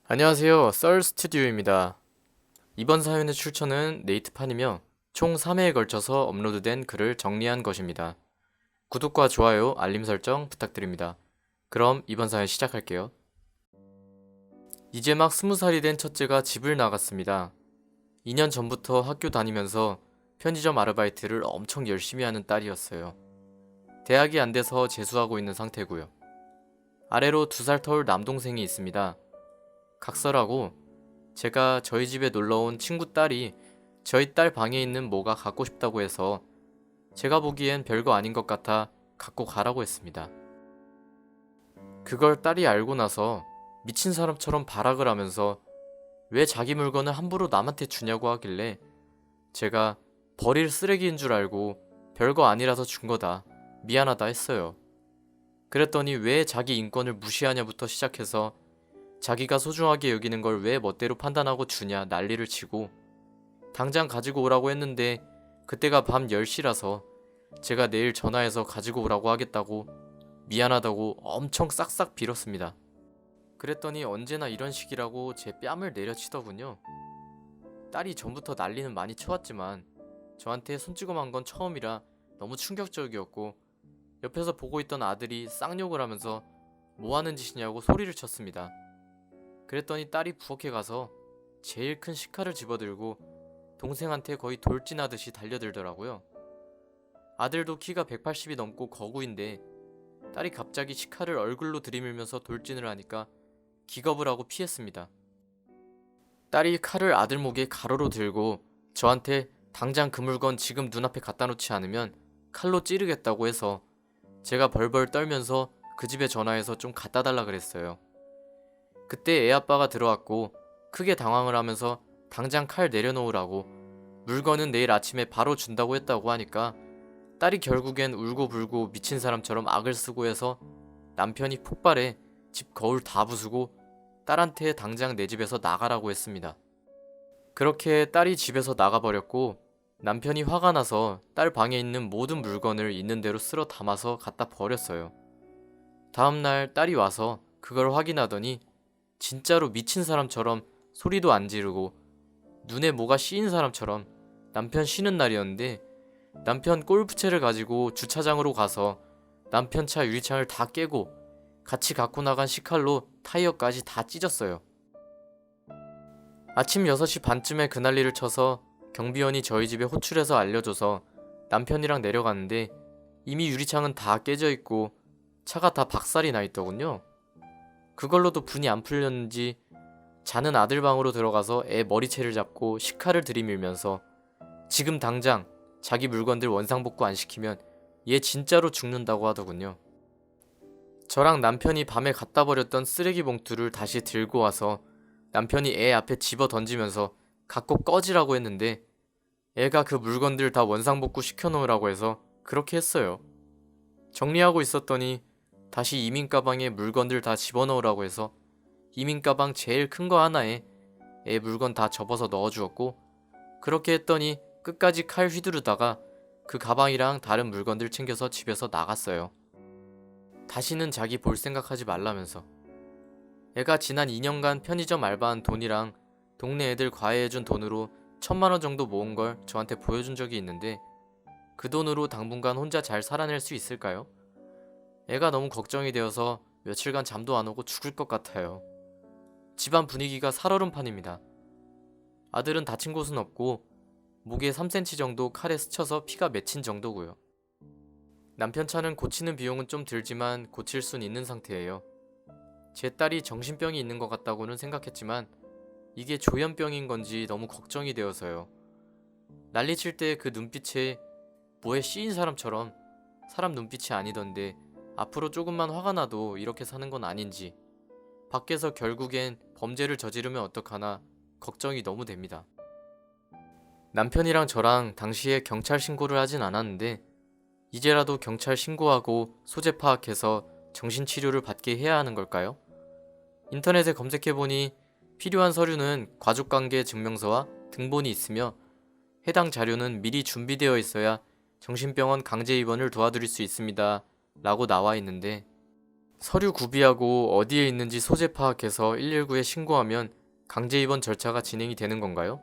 안녕하세요. 썰 스튜디오입니다. 이번 사연의 출처는 네이트판이며 총 3회에 걸쳐서 업로드된 글을 정리한 것입니다. 구독과 좋아요, 알림 설정 부탁드립니다. 그럼 이번 사연 시작할게요. 이제 막 20살이 된 첫째가 집을 나갔습니다. 2년 전부터 학교 다니면서 편의점 아르바이트를 엄청 열심히 하는 딸이었어요. 대학이 안 돼서 재수하고 있는 상태고요. 아래로 2살 터울 남동생이 있습니다. 각설하고 제가 저희 집에 놀러온 친구 딸이 저희 딸 방에 있는 뭐가 갖고 싶다고 해서 제가 보기엔 별거 아닌 것 같아 갖고 가라고 했습니다. 그걸 딸이 알고 나서 미친 사람처럼 발악을 하면서 왜 자기 물건을 함부로 남한테 주냐고 하길래 제가 버릴 쓰레기인 줄 알고 별거 아니라서 준 거다. 미안하다 했어요. 그랬더니 왜 자기 인권을 무시하냐부터 시작해서 자기가 소중하게 여기는 걸 왜 멋대로 판단하고 주냐 난리를 치고 당장 가지고 오라고 했는데 그때가 밤 10시라서 제가 내일 전화해서 가지고 오라고 하겠다고 미안하다고 엄청 싹싹 빌었습니다. 그랬더니 언제나 이런 식이라고 제 뺨을 내려치더군요. 딸이 전부터 난리는 많이 쳐왔지만 저한테 손찌검한 건 처음이라 너무 충격적이었고 옆에서 보고 있던 아들이 쌍욕을 하면서 뭐 하는 짓이냐고 소리를 쳤습니다. 그랬더니 딸이 부엌에 가서 제일 큰 식칼을 집어들고 동생한테 거의 돌진하듯이 달려들더라고요. 아들도 키가 180이 넘고 거구인데 딸이 갑자기 식칼을 얼굴로 들이밀면서 돌진을 하니까 기겁을 하고 피했습니다. 딸이 칼을 아들 목에 가로로 들고 저한테 당장 그 물건 지금 눈앞에 갖다 놓지 않으면 칼로 찌르겠다고 해서 제가 벌벌 떨면서 그 집에 전화해서 좀 갖다 달라 그랬어요. 그때 애 아빠가 들어왔고 크게 당황을 하면서 당장 칼 내려놓으라고 물건은 내일 아침에 바로 준다고 했다고 하니까 딸이 결국엔 울고불고 미친 사람처럼 악을 쓰고 해서 남편이 폭발해 집 거울 다 부수고 딸한테 당장 내 집에서 나가라고 했습니다. 그렇게 딸이 집에서 나가버렸고 남편이 화가 나서 딸 방에 있는 모든 물건을 있는 대로 쓸어 담아서 갖다 버렸어요. 다음날 딸이 와서 그걸 확인하더니 진짜로 미친 사람처럼 소리도 안 지르고 눈에 뭐가 씌인 사람처럼 남편 쉬는 날이었는데 남편 골프채를 가지고 주차장으로 가서 남편 차 유리창을 다 깨고 같이 갖고 나간 식칼로 타이어까지 다 찢었어요. 아침 6시 반쯤에 그 난리를 쳐서 경비원이 저희 집에 호출해서 알려줘서 남편이랑 내려갔는데 이미 유리창은 다 깨져 있고 차가 다 박살이 나 있더군요. 그걸로도 분이 안 풀렸는지 자는 아들 방으로 들어가서 애 머리채를 잡고 식칼을 들이밀면서 지금 당장 자기 물건들 원상복구 안 시키면 얘 진짜로 죽는다고 하더군요. 저랑 남편이 밤에 갖다 버렸던 쓰레기 봉투를 다시 들고 와서 남편이 애 앞에 집어 던지면서 갖고 꺼지라고 했는데 애가 그 물건들 다 원상복구 시켜놓으라고 해서 그렇게 했어요. 정리하고 있었더니 다시 이민 가방에 물건들 다 집어넣으라고 해서 이민 가방 제일 큰 거 하나에 애 물건 다 접어서 넣어주었고 그렇게 했더니 끝까지 칼 휘두르다가 그 가방이랑 다른 물건들 챙겨서 집에서 나갔어요. 다시는 자기 볼 생각하지 말라면서. 애가 지난 2년간 편의점 알바한 돈이랑 동네 애들 과외해준 돈으로 1,000만 원 정도 모은 걸 저한테 보여준 적이 있는데 그 돈으로 당분간 혼자 잘 살아낼 수 있을까요? 애가 너무 걱정이 되어서 며칠간 잠도 안 오고 죽을 것 같아요. 집안 분위기가 살얼음판입니다. 아들은 다친 곳은 없고 목에 3cm 정도 칼에 스쳐서 피가 맺힌 정도고요. 남편 차는 고치는 비용은 좀 들지만 고칠 순 있는 상태예요. 제 딸이 정신병이 있는 것 같다고는 생각했지만 이게 조현병인 건지 너무 걱정이 되어서요. 난리칠 때 그 눈빛에 뭐에 씌인 사람처럼 사람 눈빛이 아니던데 앞으로 조금만 화가 나도 이렇게 사는 건 아닌지 밖에서 결국엔 범죄를 저지르면 어떡하나 걱정이 너무 됩니다. 남편이랑 저랑 당시에 경찰 신고를 하진 않았는데 이제라도 경찰 신고하고 소재 파악해서 정신치료를 받게 해야 하는 걸까요? 인터넷에 검색해보니 필요한 서류는 가족관계 증명서와 등본이 있으며 해당 자료는 미리 준비되어 있어야 정신병원 강제 입원을 도와드릴 수 있습니다 라고 나와 있는데 서류 구비하고 어디에 있는지 소재 파악해서 119에 신고하면 강제 입원 절차가 진행이 되는 건가요?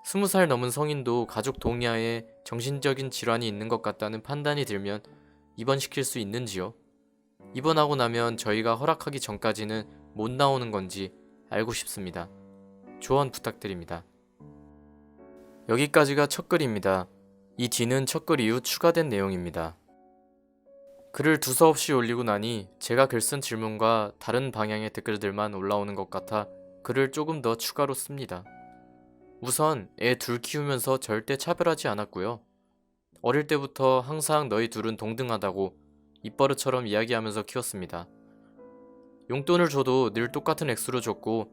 20살 넘은 성인도 가족 동의하에 정신적인 질환이 있는 것 같다는 판단이 들면 입원시킬 수 있는지요? 입원하고 나면 저희가 허락하기 전까지는 못 나오는 건지 알고 싶습니다. 조언 부탁드립니다. 여기까지가 첫 글입니다. 이 뒤는 첫 글 이후 추가된 내용입니다. 글을 두서없이 올리고 나니 제가 글 쓴 질문과 다른 방향의 댓글들만 올라오는 것 같아 글을 조금 더 추가로 씁니다. 우선 애 둘 키우면서 절대 차별하지 않았고요. 어릴 때부터 항상 너희 둘은 동등하다고 입버릇처럼 이야기하면서 키웠습니다. 용돈을 줘도 늘 똑같은 액수로 줬고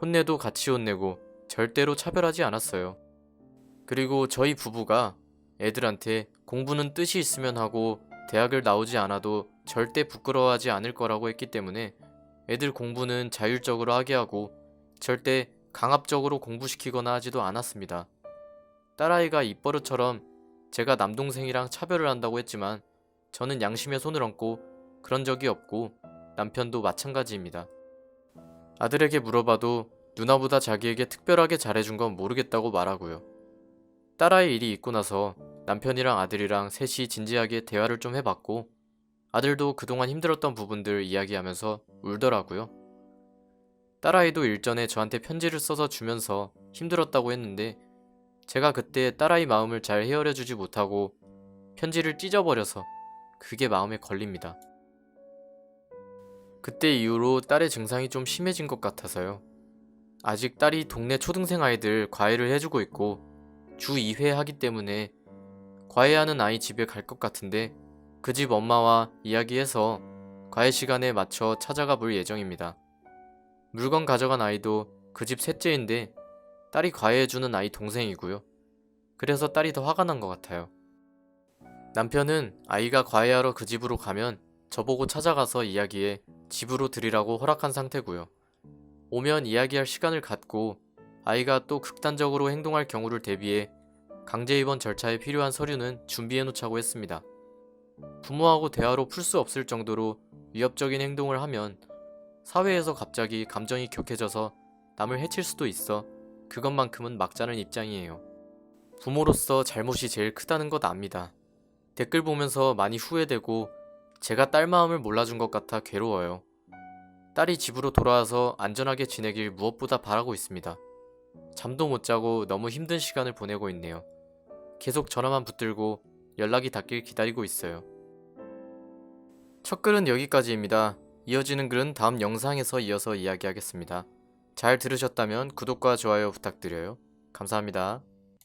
혼내도 같이 혼내고 절대로 차별하지 않았어요. 그리고 저희 부부가 애들한테 공부는 뜻이 있으면 하고 대학을 나오지 않아도 절대 부끄러워하지 않을 거라고 했기 때문에 애들 공부는 자율적으로 하게 하고 절대 강압적으로 공부시키거나 하지도 않았습니다. 딸아이가 입버릇처럼 제가 남동생이랑 차별을 한다고 했지만 저는 양심에 손을 얹고 그런 적이 없고 남편도 마찬가지입니다. 아들에게 물어봐도 누나보다 자기에게 특별하게 잘해준 건 모르겠다고 말하고요. 딸아이 일이 있고 나서 남편이랑 아들이랑 셋이 진지하게 대화를 좀 해봤고 아들도 그동안 힘들었던 부분들 이야기하면서 울더라고요. 딸아이도 일전에 저한테 편지를 써서 주면서 힘들었다고 했는데 제가 그때 딸아이 마음을 잘 헤아려주지 못하고 편지를 찢어버려서 그게 마음에 걸립니다. 그때 이후로 딸의 증상이 좀 심해진 것 같아서요. 아직 딸이 동네 초등생 아이들 과외를 해주고 있고 주 2회 하기 때문에 과외하는 아이 집에 갈 것 같은데 그 집 엄마와 이야기해서 과외 시간에 맞춰 찾아가 볼 예정입니다. 물건 가져간 아이도 그 집 셋째인데 딸이 과외해주는 아이 동생이고요. 그래서 딸이 더 화가 난 것 같아요. 남편은 아이가 과외하러 그 집으로 가면 저보고 찾아가서 이야기해 집으로 들이라고 허락한 상태고요. 오면 이야기할 시간을 갖고 아이가 또 극단적으로 행동할 경우를 대비해 강제 입원 절차에 필요한 서류는 준비해 놓자고 했습니다. 부모하고 대화로 풀 수 없을 정도로 위협적인 행동을 하면 사회에서 갑자기 감정이 격해져서 남을 해칠 수도 있어 그것만큼은 막자는 입장이에요. 부모로서 잘못이 제일 크다는 것 압니다. 댓글 보면서 많이 후회되고 제가 딸 마음을 몰라준 것 같아 괴로워요. 딸이 집으로 돌아와서 안전하게 지내길 무엇보다 바라고 있습니다. 잠도 못 자고 너무 힘든 시간을 보내고 있네요. 계속 전화만 붙들고 연락이 닿길 기다리고 있어요. 첫 글은 여기까지입니다. 이어지는 글은 다음 영상에서 이어서 이야기하겠습니다. 잘 들으셨다면 구독과 좋아요 부탁드려요. 감사합니다.